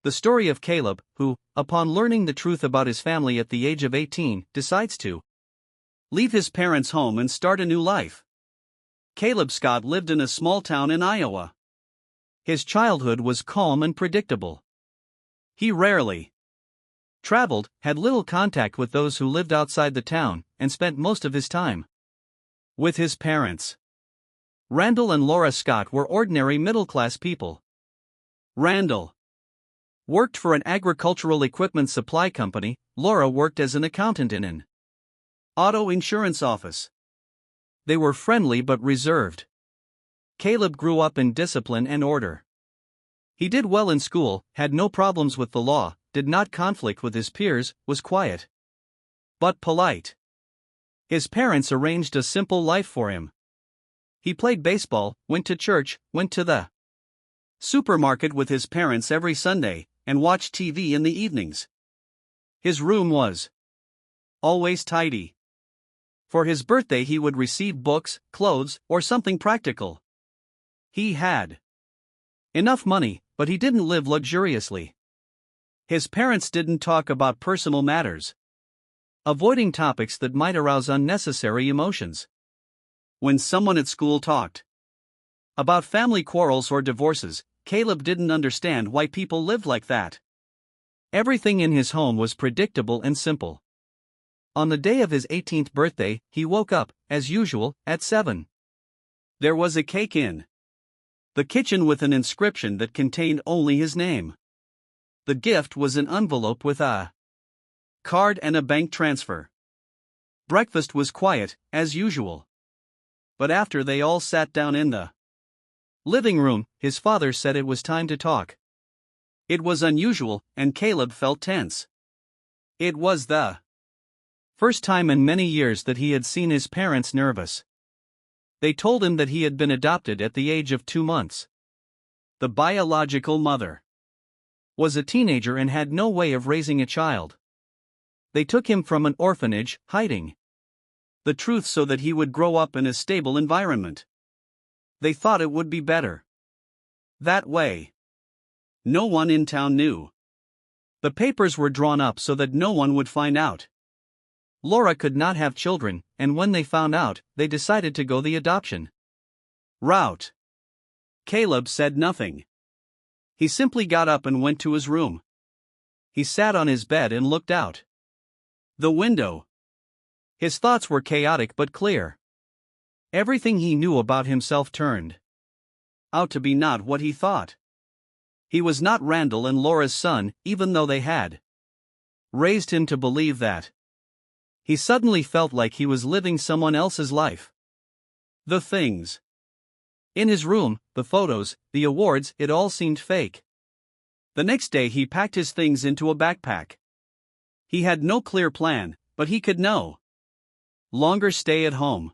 The story of Caleb, who, upon learning the truth about his family at the age of 18, decides to leave his parents' home and start a new life. Caleb Scott lived in a small town in Iowa. His childhood was calm and predictable. He rarely traveled, had little contact with those who lived outside the town, and spent most of his time with his parents. Randall and Laura Scott were ordinary middle-class people. Randall worked for an agricultural equipment supply company. Laura worked as an accountant in an auto insurance office. They were friendly but reserved. Caleb grew up in discipline and order. He did well in school, had no problems with the law, did not conflict with his peers, was quiet but polite. His parents arranged a simple life for him. He played baseball, went to church, went to the supermarket with his parents every Sunday, and watched TV in the evenings. His room was always tidy. For his birthday he would receive books, clothes, or something practical. He had enough money, but he didn't live luxuriously. His parents didn't talk about personal matters, avoiding topics that might arouse unnecessary emotions. When someone at school talked about family quarrels or divorces, Caleb didn't understand why people lived like that. Everything in his home was predictable and simple. On the day of his 18th birthday, he woke up, as usual, at 7. There was a cake in the kitchen with an inscription that contained only his name. The gift was an envelope with a card and a bank transfer. Breakfast was quiet, as usual. But after they all sat down in the living room, his father said it was time to talk. It was unusual, and Caleb felt tense. It was the first time in many years that he had seen his parents nervous. They told him that he had been adopted at the age of 2 months. The biological mother was a teenager and had no way of raising a child. They took him from an orphanage, hiding the truth so that he would grow up in a stable environment. They thought it would be better that way. No one in town knew. The papers were drawn up so that no one would find out. Laura could not have children, and when they found out, they decided to go the adoption route. Caleb said nothing. He simply got up and went to his room. He sat on his bed and looked out the window. His thoughts were chaotic but clear. Everything he knew about himself turned out to be not what he thought. He was not Randall and Laura's son, even though they had raised him to believe that. He suddenly felt like he was living someone else's life. The things in his room, the photos, the awards, it all seemed fake. The next day he packed his things into a backpack. He had no clear plan, but he could no longer stay at home.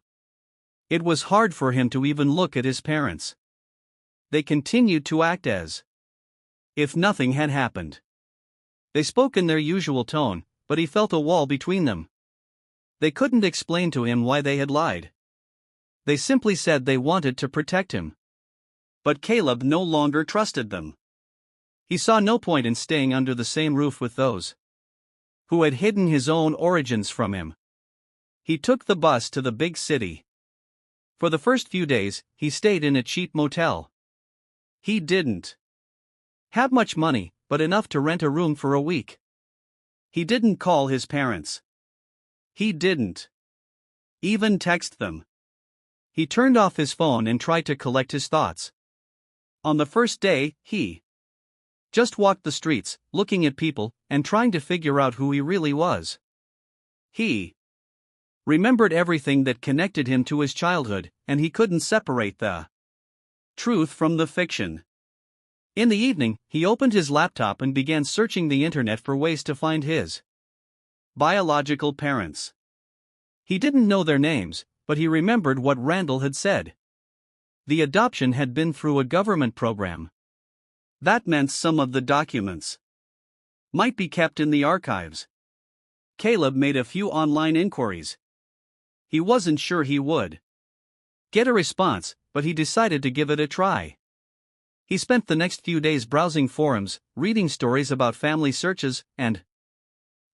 It was hard for him to even look at his parents. They continued to act as if nothing had happened. They spoke in their usual tone, but he felt a wall between them. They couldn't explain to him why they had lied. They simply said they wanted to protect him. But Caleb no longer trusted them. He saw no point in staying under the same roof with those who had hidden his own origins from him. He took the bus to the big city. For the first few days, he stayed in a cheap motel. He didn't have much money, but enough to rent a room for a week. He didn't call his parents. He didn't even text them. He turned off his phone and tried to collect his thoughts. On the first day, he just walked the streets, looking at people, and trying to figure out who he really was. He remembered everything that connected him to his childhood, and he couldn't separate the truth from the fiction. In the evening, he opened his laptop and began searching the internet for ways to find his biological parents. He didn't know their names, but he remembered what Randall had said. The adoption had been through a government program. That meant some of the documents might be kept in the archives. Caleb made a few online inquiries. He wasn't sure he would get a response, but he decided to give it a try. He spent the next few days browsing forums, reading stories about family searches, and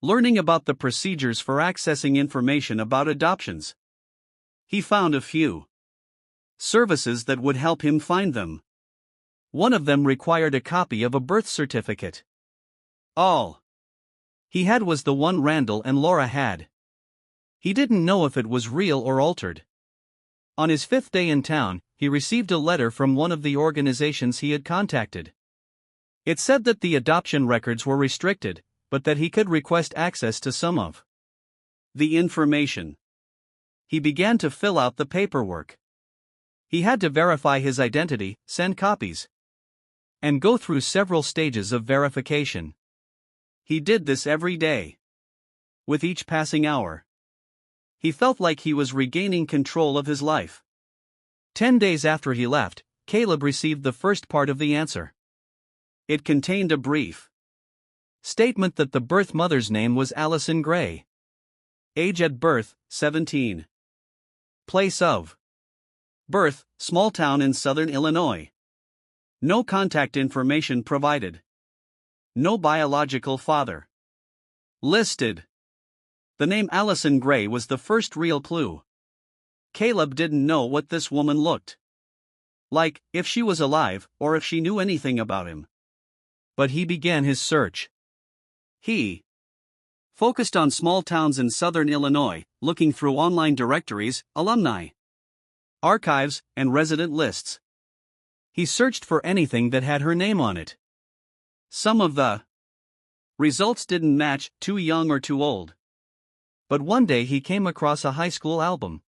learning about the procedures for accessing information about adoptions. He found a few services that would help him find them. One of them required a copy of a birth certificate. All he had was the one Randall and Laura had. He didn't know if it was real or altered. On his 5th day in town, he received a letter from one of the organizations he had contacted. It said that the adoption records were restricted, but that he could request access to some of the information. He began to fill out the paperwork. He had to verify his identity, send copies, and go through several stages of verification. He did this every day. With each passing hour, he felt like he was regaining control of his life. 10 days after he left, Caleb received the first part of the answer. It contained a brief statement that the birth mother's name was Allison Gray. Age at birth, 17. Place of birth, small town in southern Illinois. No contact information provided. No biological father listed. The name Allison Gray was the first real clue. Caleb didn't know what this woman looked like, if she was alive, or if she knew anything about him. But he began his search. He focused on small towns in southern Illinois, looking through online directories, alumni archives, and resident lists. He searched for anything that had her name on it. Some of the results didn't match, too young or too old. But one day he came across a high school album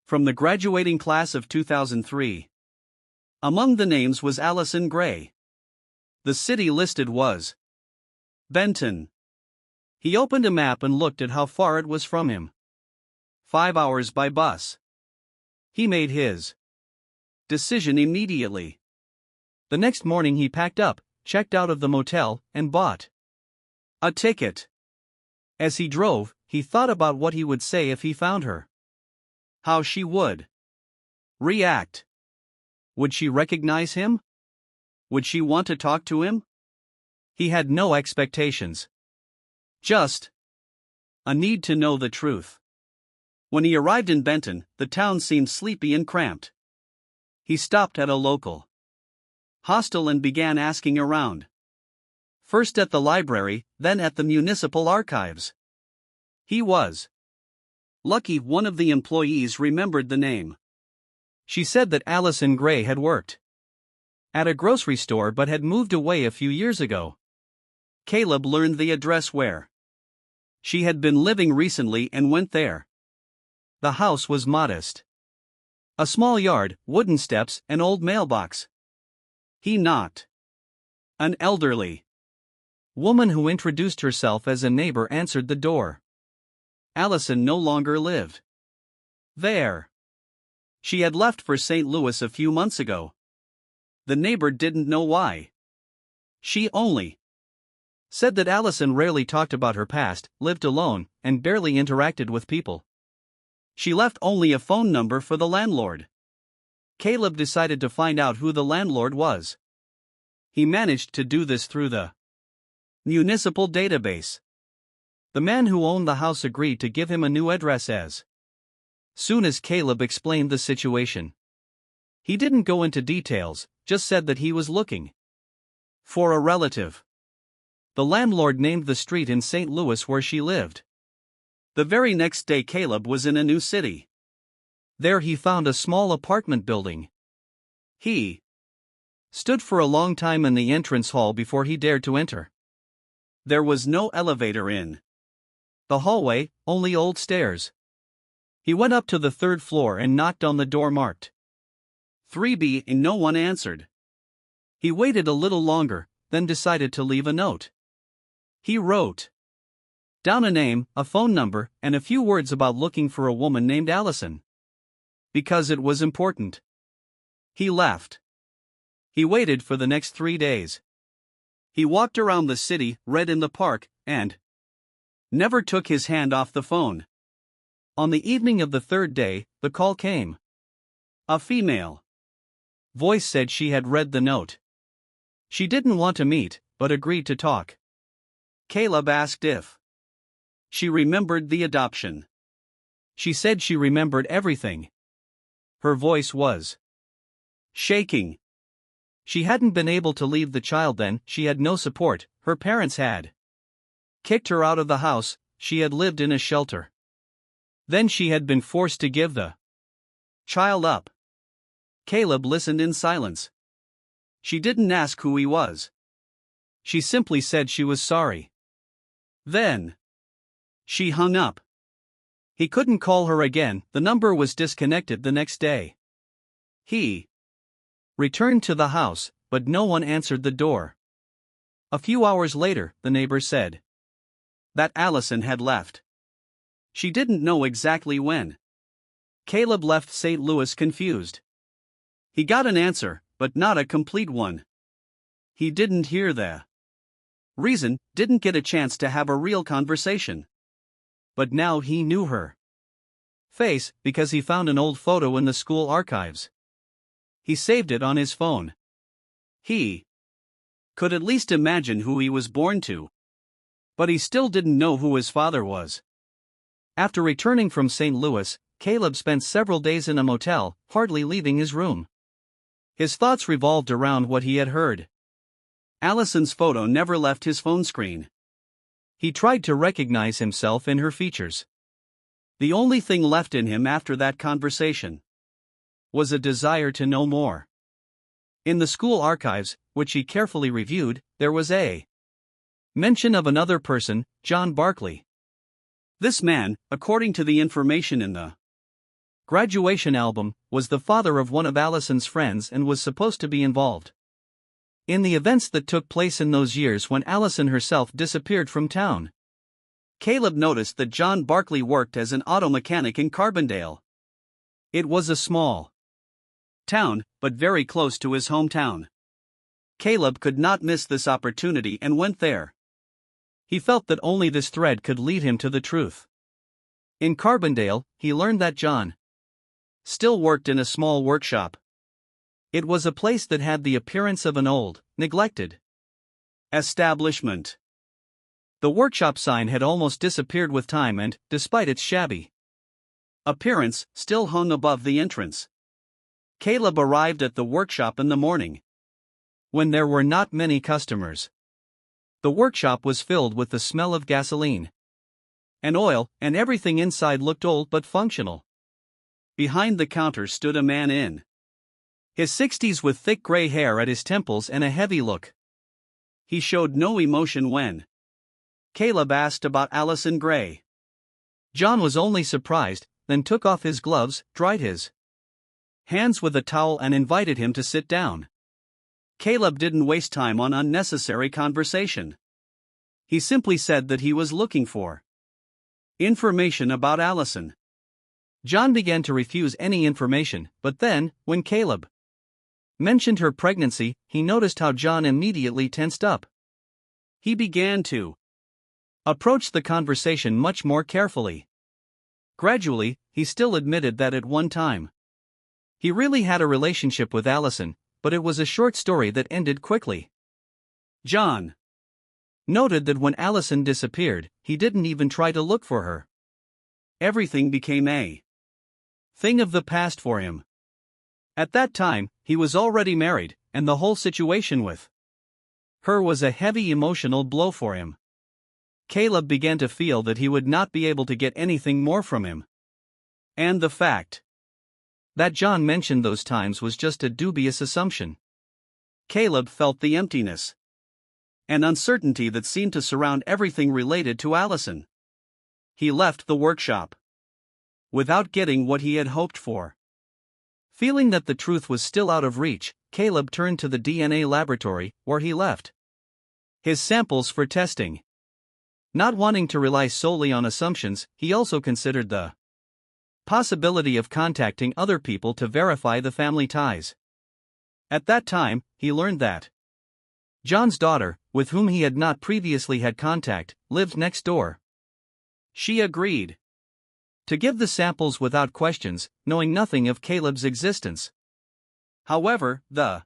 from the graduating class of 2003. Among the names was Allison Gray. The city listed was Benton. He opened a map and looked at how far it was from him. 5 hours by bus. He made his decision immediately. The next morning he packed up, checked out of the motel, and bought a ticket. As he drove, he thought about what he would say if he found her. How she would react. Would she recognize him? Would she want to talk to him? He had no expectations. Just a need to know the truth. When he arrived in Benton, the town seemed sleepy and cramped. He stopped at a local hostel and began asking around. First at the library, then at the municipal archives. He was lucky one of the employees remembered the name. She said that Allison Gray had worked at a grocery store but had moved away a few years ago. Caleb learned the address where she had been living recently and went there. The house was modest. A small yard, wooden steps, an old mailbox. He knocked. An elderly woman who introduced herself as a neighbor answered the door. Allison no longer lived there. She had left for St. Louis a few months ago. The neighbor didn't know why. She only said that Allison rarely talked about her past, lived alone, and barely interacted with people. She left only a phone number for the landlord. Caleb decided to find out who the landlord was. He managed to do this through the municipal database. The man who owned the house agreed to give him a new address as soon as Caleb explained the situation. He didn't go into details, just said that he was looking for a relative. The landlord named the street in St. Louis where she lived. The very next day Caleb was in a new city. There he found a small apartment building. He stood for a long time in the entrance hall before he dared to enter. There was no elevator in the hallway, only old stairs. He went up to the 3rd floor and knocked on the door marked 3B and no one answered. He waited a little longer, then decided to leave a note. He wrote down a name, a phone number, and a few words about looking for a woman named Allison. Because it was important. He left. He waited for the next 3 days. He walked around the city, read in the park, and never took his hand off the phone. On the evening of the 3rd day, the call came. A female voice said she had read the note. She didn't want to meet, but agreed to talk. Caleb asked if she remembered the adoption. She said she remembered everything. Her voice was shaking. She hadn't been able to leave the child then, she had no support, her parents had kicked her out of the house, she had lived in a shelter. Then she had been forced to give the child up. Caleb listened in silence. She didn't ask who he was. She simply said she was sorry. Then she hung up. He couldn't call her again, the number was disconnected the next day. He returned to the house, but no one answered the door. A few hours later, the neighbor said that Allison had left. She didn't know exactly when. Caleb left St. Louis confused. He got an answer, but not a complete one. He didn't hear the reason, didn't get a chance to have a real conversation. But now he knew her face, because he found an old photo in the school archives. He saved it on his phone. He could at least imagine who he was born to. But he still didn't know who his father was. After returning from St. Louis, Caleb spent several days in a motel, hardly leaving his room. His thoughts revolved around what he had heard. Allison's photo never left his phone screen. He tried to recognize himself in her features. The only thing left in him after that conversation was a desire to know more. In the school archives, which he carefully reviewed, there was a mention of another person, John Barkley. This man, according to the information in the graduation album, was the father of one of Allison's friends and was supposed to be involved in the events that took place in those years when Allison herself disappeared from town. Caleb noticed that John Barkley worked as an auto mechanic in Carbondale. It was a small town, but very close to his hometown. Caleb could not miss this opportunity and went there. He felt that only this thread could lead him to the truth. In Carbondale, he learned that John still worked in a small workshop. It was a place that had the appearance of an old, neglected establishment. The workshop sign had almost disappeared with time and, despite its shabby appearance, still hung above the entrance. Caleb arrived at the workshop in the morning, when there were not many customers. The workshop was filled with the smell of gasoline and oil, and everything inside looked old but functional. Behind the counter stood a man in his 60s with thick gray hair at his temples and a heavy look. He showed no emotion when Caleb asked about Allison Gray. John was only surprised, then took off his gloves, dried his hands with a towel and invited him to sit down. Caleb didn't waste time on unnecessary conversation. He simply said that he was looking for information about Allison. John began to refuse any information, but then, when Caleb mentioned her pregnancy, he noticed how John immediately tensed up. He began to approach the conversation much more carefully. Gradually, he still admitted that at one time he really had a relationship with Allison, but it was a short story that ended quickly. John noted that when Allison disappeared, he didn't even try to look for her. Everything became a thing of the past for him. At that time, he was already married, and the whole situation with her was a heavy emotional blow for him. Caleb began to feel that he would not be able to get anything more from him. And the fact that John mentioned those times was just a dubious assumption. Caleb felt the emptiness and uncertainty that seemed to surround everything related to Allison. He left the workshop without getting what he had hoped for. Feeling that the truth was still out of reach, Caleb turned to the DNA laboratory, where he left his samples for testing. Not wanting to rely solely on assumptions, he also considered the possibility of contacting other people to verify the family ties. At that time, he learned that John's daughter, with whom he had not previously had contact, lived next door. She agreed to give the samples without questions, knowing nothing of Caleb's existence. However, the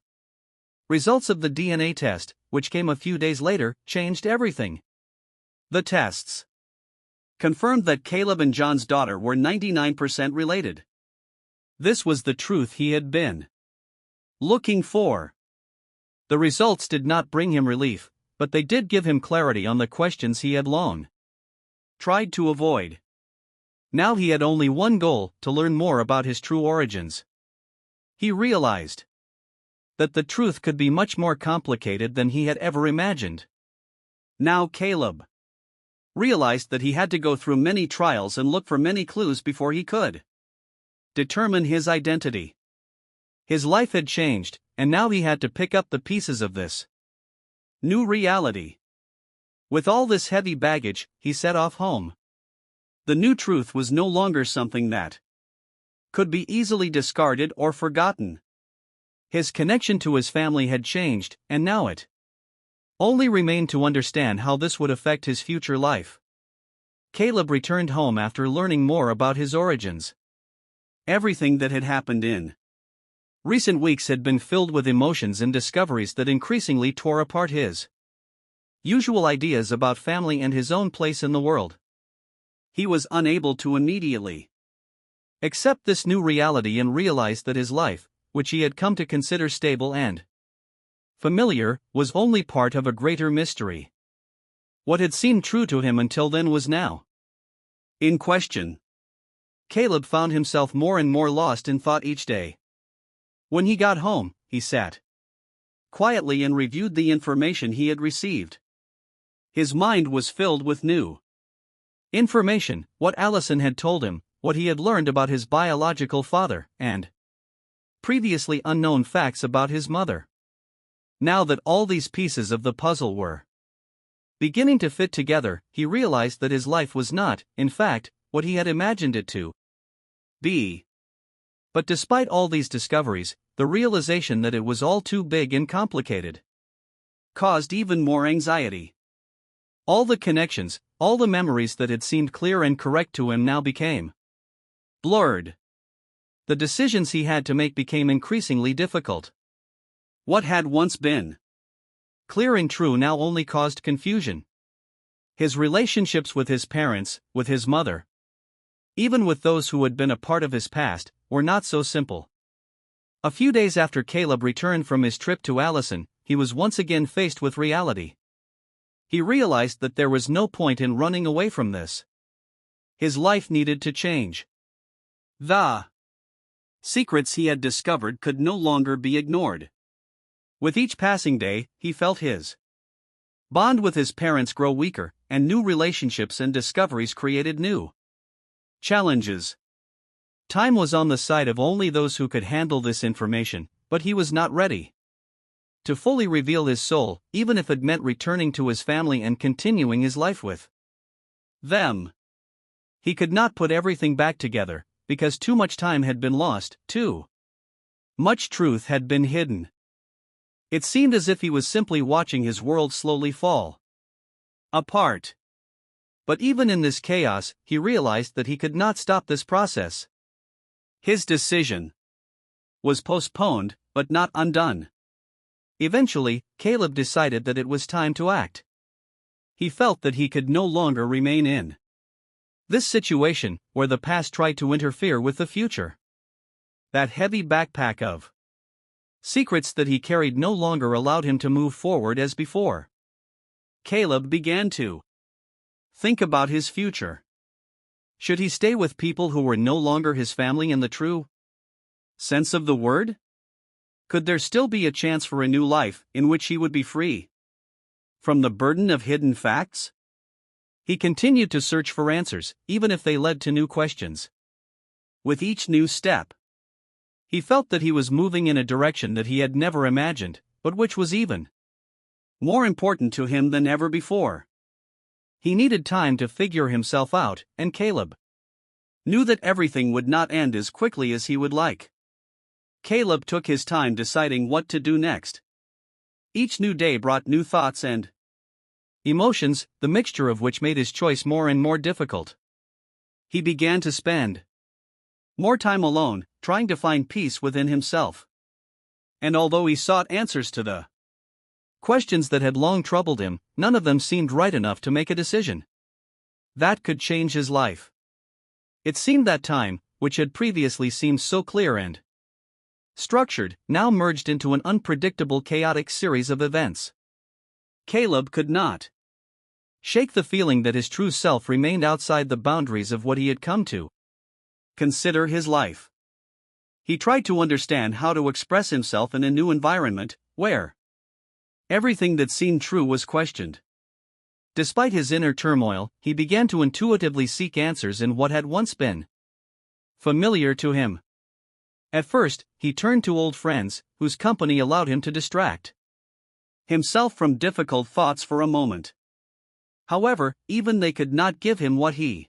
Results of the DNA test, which came a few days later, changed everything. The tests confirmed that Caleb and John's daughter were 99% related. This was the truth he had been looking for. The results did not bring him relief, but they did give him clarity on the questions he had long tried to avoid. Now he had only one goal: to learn more about his true origins. He realized that the truth could be much more complicated than he had ever imagined. Now Caleb realized that he had to go through many trials and look for many clues before he could determine his identity. His life had changed, and now he had to pick up the pieces of this new reality. With all this heavy baggage, he set off home. The new truth was no longer something that could be easily discarded or forgotten. His connection to his family had changed, and now it only remained to understand how this would affect his future life. Caleb returned home after learning more about his origins. Everything that had happened in recent weeks had been filled with emotions and discoveries that increasingly tore apart his usual ideas about family and his own place in the world. He was unable to immediately accept this new reality and realize that his life, which he had come to consider stable and familiar, was only part of a greater mystery. What had seemed true to him until then was now in question. Caleb found himself more and more lost in thought each day. When he got home, he sat quietly and reviewed the information he had received. His mind was filled with new information: what Allison had told him, what he had learned about his biological father, and previously unknown facts about his mother. Now that all these pieces of the puzzle were beginning to fit together, he realized that his life was not, in fact, what he had imagined it to be. But despite all these discoveries, the realization that it was all too big and complicated caused even more anxiety. All the connections, all the memories that had seemed clear and correct to him now became blurred. The decisions he had to make became increasingly difficult. What had once been clear and true now only caused confusion. His relationships with his parents, with his mother, even with those who had been a part of his past, were not so simple. A few days after Caleb returned from his trip to Allison, he was once again faced with reality. He realized that there was no point in running away from this. His life needed to change. The secrets he had discovered could no longer be ignored. With each passing day, he felt his bond with his parents grow weaker, and new relationships and discoveries created new challenges. Time was on the side of only those who could handle this information, but he was not ready to fully reveal his soul, even if it meant returning to his family and continuing his life with them. He could not put everything back together, because too much time had been lost, too much truth had been hidden. It seemed as if he was simply watching his world slowly fall apart. But even in this chaos, he realized that he could not stop this process. His decision was postponed, but not undone. Eventually, Caleb decided that it was time to act. He felt that he could no longer remain in this situation, where the past tried to interfere with the future. That heavy backpack of secrets that he carried no longer allowed him to move forward as before. Caleb began to think about his future. Should he stay with people who were no longer his family in the true sense of the word? Could there still be a chance for a new life, in which he would be free from the burden of hidden facts? He continued to search for answers, even if they led to new questions. With each new step, he felt that he was moving in a direction that he had never imagined, but which was even more important to him than ever before. He needed time to figure himself out, and Caleb knew that everything would not end as quickly as he would like. Caleb took his time deciding what to do next. Each new day brought new thoughts and emotions, the mixture of which made his choice more and more difficult. He began to spend more time alone, trying to find peace within himself. And although he sought answers to the questions that had long troubled him, none of them seemed right enough to make a decision that could change his life. It seemed that time, which had previously seemed so clear and structured, now merged into an unpredictable, chaotic series of events. Caleb could not shake the feeling that his true self remained outside the boundaries of what he had come to consider his life. He tried to understand how to express himself in a new environment, where everything that seemed true was questioned. Despite his inner turmoil, he began to intuitively seek answers in what had once been familiar to him. At first, he turned to old friends, whose company allowed him to distract himself from difficult thoughts for a moment. However, even they could not give him what he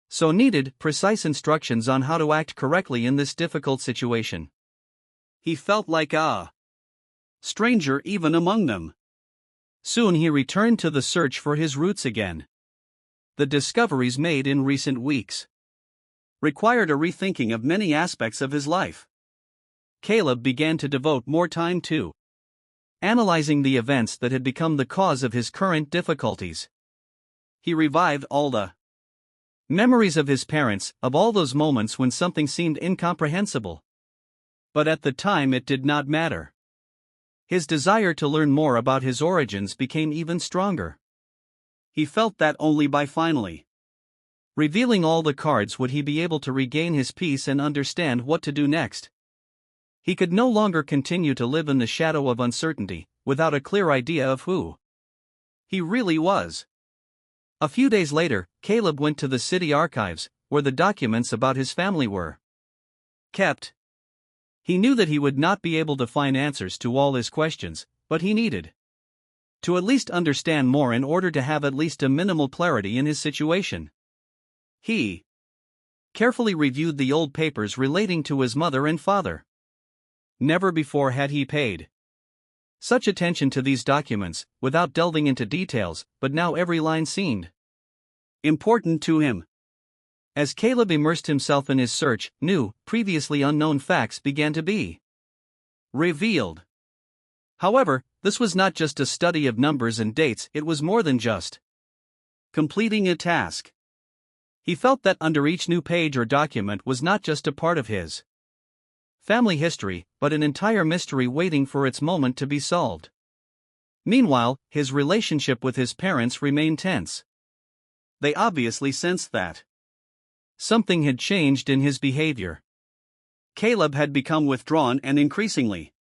so needed: precise instructions on how to act correctly in this difficult situation. He felt like a stranger even among them. Soon he returned to the search for his roots again. The discoveries made in recent weeks required a rethinking of many aspects of his life. Caleb began to devote more time to analyzing the events that had become the cause of his current difficulties. He revived all the memories of his parents, of all those moments when something seemed incomprehensible. But at the time it did not matter. His desire to learn more about his origins became even stronger. He felt that only by finally revealing all the cards would he be able to regain his peace and understand what to do next. He could no longer continue to live in the shadow of uncertainty, without a clear idea of who he really was. A few days later, Caleb went to the city archives, where the documents about his family were kept. He knew that he would not be able to find answers to all his questions, but he needed to at least understand more in order to have at least a minimal clarity in his situation. He carefully reviewed the old papers relating to his mother and father. Never before had he paid such attention to these documents, without delving into details, but now every line seemed important to him. As Caleb immersed himself in his search, new, previously unknown facts began to be revealed. However, this was not just a study of numbers and dates, it was more than just completing a task. He felt that under each new page or document was not just a part of his family history, but an entire mystery waiting for its moment to be solved. Meanwhile, his relationship with his parents remained tense. They obviously sensed that something had changed in his behavior. Caleb had become withdrawn and increasingly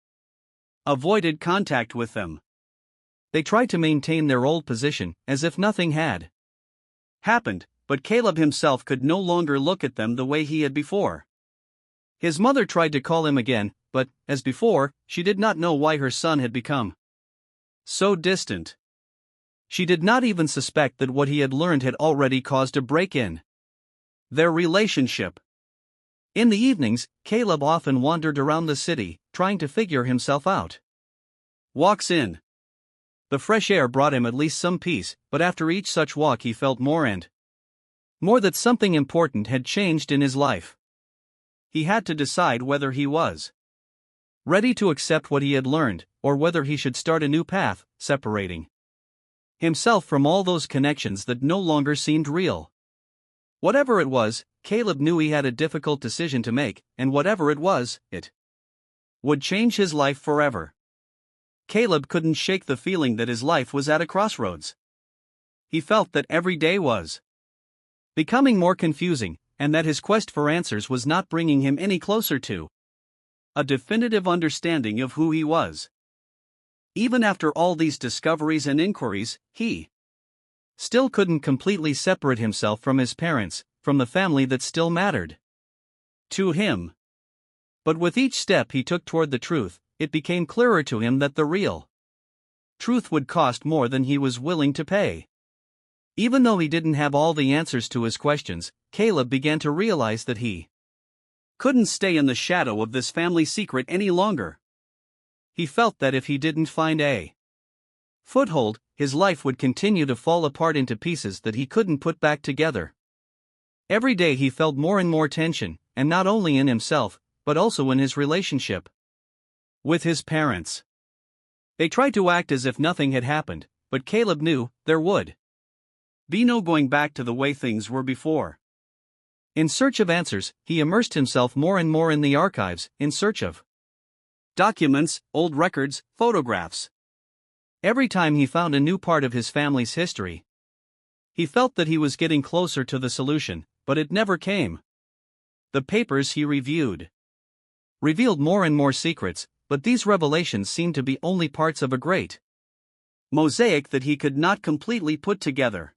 avoided contact with them. They tried to maintain their old position, as if nothing had happened, but Caleb himself could no longer look at them the way he had before. His mother tried to call him again, but, as before, she did not know why her son had become so distant. She did not even suspect that what he had learned had already caused a break in their relationship. In the evenings, Caleb often wandered around the city, trying to figure himself out. Walks in. The fresh air brought him at least some peace, but after each such walk he felt more and more that something important had changed in his life. He had to decide whether he was ready to accept what he had learned, or whether he should start a new path, separating himself from all those connections that no longer seemed real. Whatever it was, Caleb knew he had a difficult decision to make, and whatever it was, it would change his life forever. Caleb couldn't shake the feeling that his life was at a crossroads. He felt that every day was becoming more confusing, and that his quest for answers was not bringing him any closer to a definitive understanding of who he was. Even after all these discoveries and inquiries, he still couldn't completely separate himself from his parents, from the family that still mattered to him. But with each step he took toward the truth, it became clearer to him that the real truth would cost more than he was willing to pay. Even though he didn't have all the answers to his questions, Caleb began to realize that he couldn't stay in the shadow of this family secret any longer. He felt that if he didn't find a foothold, his life would continue to fall apart into pieces that he couldn't put back together. Every day he felt more and more tension, and not only in himself, but also in his relationship with his parents. They tried to act as if nothing had happened, but Caleb knew there would be no going back to the way things were before. In search of answers, he immersed himself more and more in the archives, in search of documents, old records, photographs. Every time he found a new part of his family's history, he felt that he was getting closer to the solution, but it never came. The papers he reviewed revealed more and more secrets, but these revelations seemed to be only parts of a great mosaic that he could not completely put together.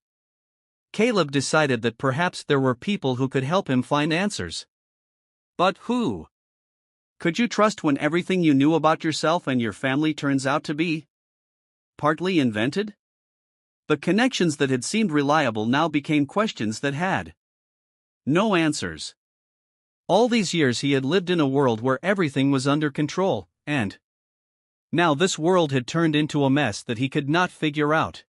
Caleb decided that perhaps there were people who could help him find answers. But who? Could you trust when everything you knew about yourself and your family turns out to be partly invented? The connections that had seemed reliable now became questions that had no answers. All these years he had lived in a world where everything was under control, and now this world had turned into a mess that he could not figure out.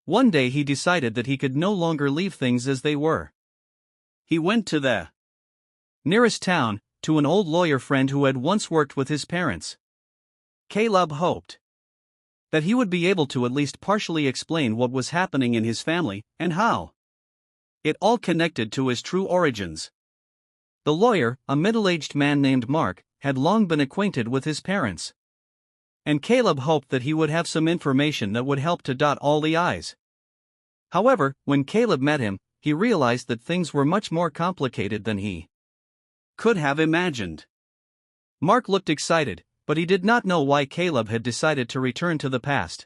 One day he decided that he could no longer leave things as they were. He went to the nearest town, to an old lawyer friend who had once worked with his parents. Caleb hoped that he would be able to at least partially explain what was happening in his family, and how it all connected to his true origins. The lawyer, a middle-aged man named Mark, had long been acquainted with his parents, and Caleb hoped that he would have some information that would help to dot all the I's. However, when Caleb met him, he realized that things were much more complicated than he could have imagined. Mark looked excited, but he did not know why Caleb had decided to return to the past.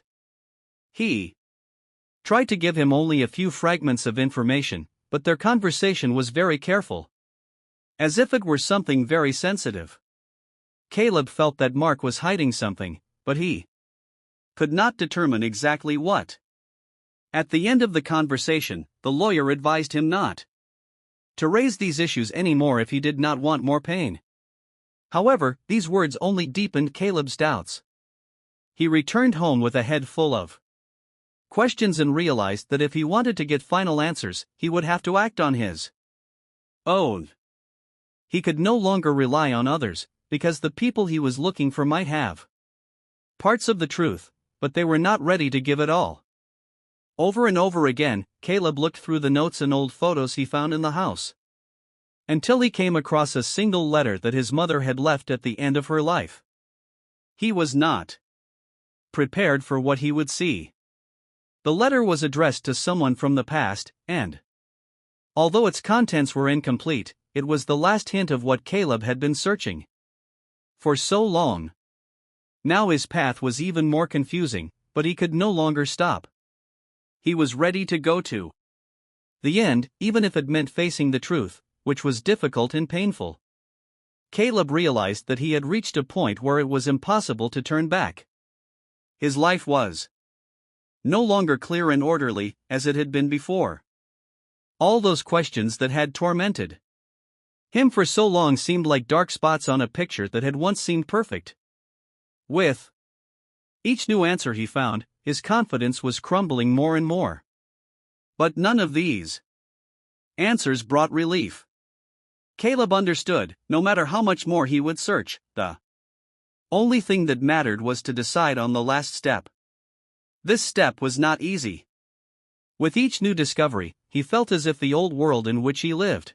He tried to give him only a few fragments of information, but their conversation was very careful, as if it were something very sensitive. Caleb felt that Mark was hiding something, but he could not determine exactly what. At the end of the conversation, the lawyer advised him not to raise these issues anymore if he did not want more pain. However, these words only deepened Caleb's doubts. He returned home with a head full of questions and realized that if he wanted to get final answers, he would have to act on his own. He could no longer rely on others, because the people he was looking for might have parts of the truth, but they were not ready to give it all. Over and over again, Caleb looked through the notes and old photos he found in the house, until he came across a single letter that his mother had left at the end of her life. He was not prepared for what he would see. The letter was addressed to someone from the past, and although its contents were incomplete, it was the last hint of what Caleb had been searching for so long. Now his path was even more confusing, but he could no longer stop. He was ready to go to the end, even if it meant facing the truth, which was difficult and painful. Caleb realized that he had reached a point where it was impossible to turn back. His life was no longer clear and orderly, as it had been before. All those questions that had tormented him for so long seemed like dark spots on a picture that had once seemed perfect. With each new answer he found, his confidence was crumbling more and more. But none of these answers brought relief. Caleb understood, no matter how much more he would search, the only thing that mattered was to decide on the last step. This step was not easy. With each new discovery, he felt as if the old world in which he lived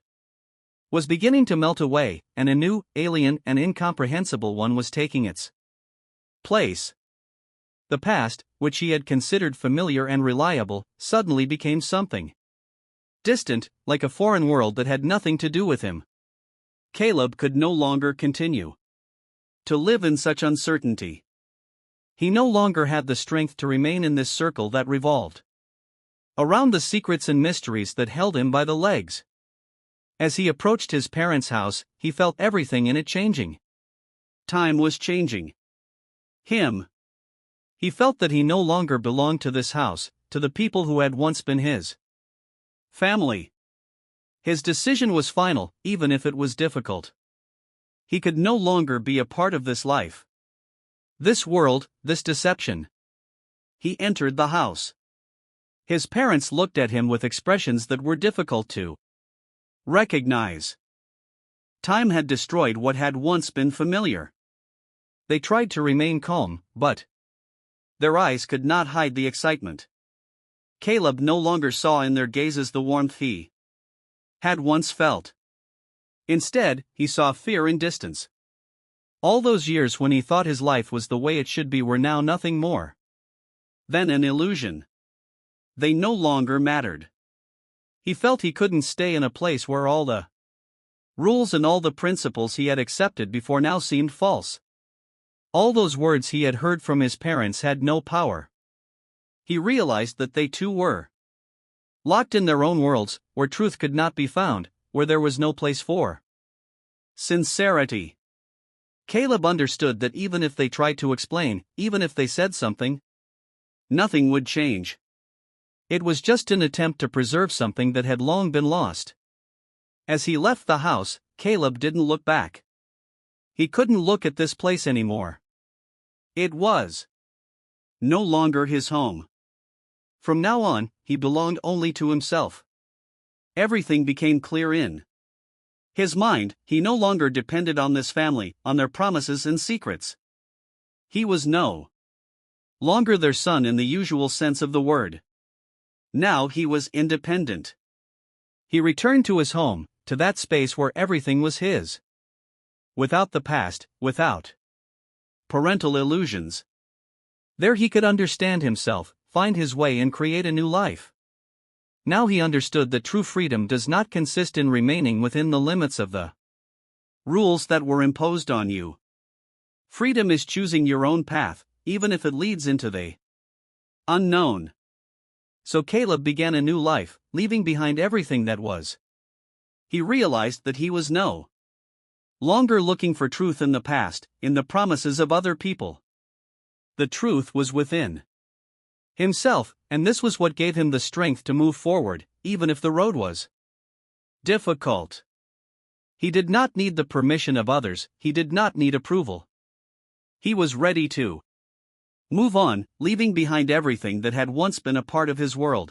was beginning to melt away, and a new, alien, and incomprehensible one was taking its place. The past, which he had considered familiar and reliable, suddenly became something distant, like a foreign world that had nothing to do with him. Caleb could no longer continue to live in such uncertainty. He no longer had the strength to remain in this circle that revolved around the secrets and mysteries that held him by the legs. As he approached his parents' house, he felt everything in it changing. Time was changing him. He felt that he no longer belonged to this house, to the people who had once been his family. His decision was final, even if it was difficult. He could no longer be a part of this life, this world, this deception. He entered the house. His parents looked at him with expressions that were difficult to recognize. Time had destroyed what had once been familiar. They tried to remain calm, but their eyes could not hide the excitement. Caleb no longer saw in their gazes the warmth he had once felt. Instead, he saw fear and distance. All those years when he thought his life was the way it should be were now nothing more than an illusion. They no longer mattered. He felt he couldn't stay in a place where all the rules and all the principles he had accepted before now seemed false. All those words he had heard from his parents had no power. He realized that they too were locked in their own worlds, where truth could not be found, where there was no place for sincerity. Caleb understood that even if they tried to explain, even if they said something, nothing would change. It was just an attempt to preserve something that had long been lost. As he left the house, Caleb didn't look back. He couldn't look at this place anymore. It was no longer his home. From now on, he belonged only to himself. Everything became clear in his mind. He no longer depended on this family, on their promises and secrets. He was no longer their son in the usual sense of the word. Now he was independent. He returned to his home, to that space where everything was his. Without the past, without parental illusions. There he could understand himself, find his way and create a new life. Now he understood that true freedom does not consist in remaining within the limits of the rules that were imposed on you. Freedom is choosing your own path, even if it leads into the unknown. So Caleb began a new life, leaving behind everything that was. He realized that he was no longer looking for truth in the past, in the promises of other people. The truth was within himself, and this was what gave him the strength to move forward, even if the road was difficult. He did not need the permission of others, he did not need approval. He was ready to move on, leaving behind everything that had once been a part of his world.